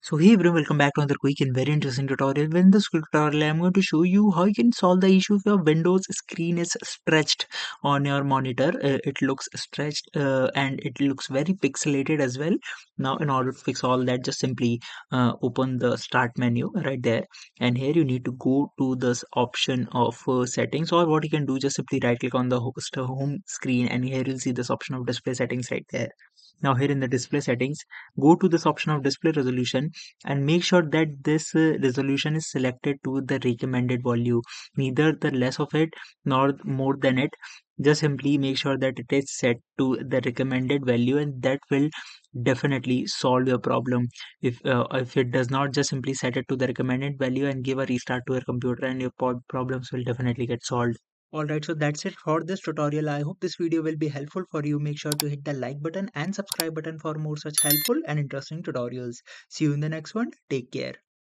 So hey everyone, welcome back to another quick and very interesting tutorial. In this quick tutorial, I'm going to show you how you can solve the issue if your Windows screen is stretched on your monitor. It looks stretched and it looks very pixelated as well. Now, in order to fix all that, just simply open the Start menu right there, and here you need to go to this option of settings. Or what you can do, just simply right click on the home screen, and here you'll see this option of display settings right there. Now here in the display settings, go to this option of display resolution and make sure that this resolution is selected to the recommended value, neither the less of it nor more than it. Just simply make sure that it is set to the recommended value, and that will definitely solve your problem. If it does not, just simply set it to the recommended value and give a restart to your computer, and your problems will definitely get solved. Alright, so that's it for this tutorial. I hope this video will be helpful for you. Make sure to hit the like button and subscribe button for more such helpful and interesting tutorials. See you in the next one. Take care.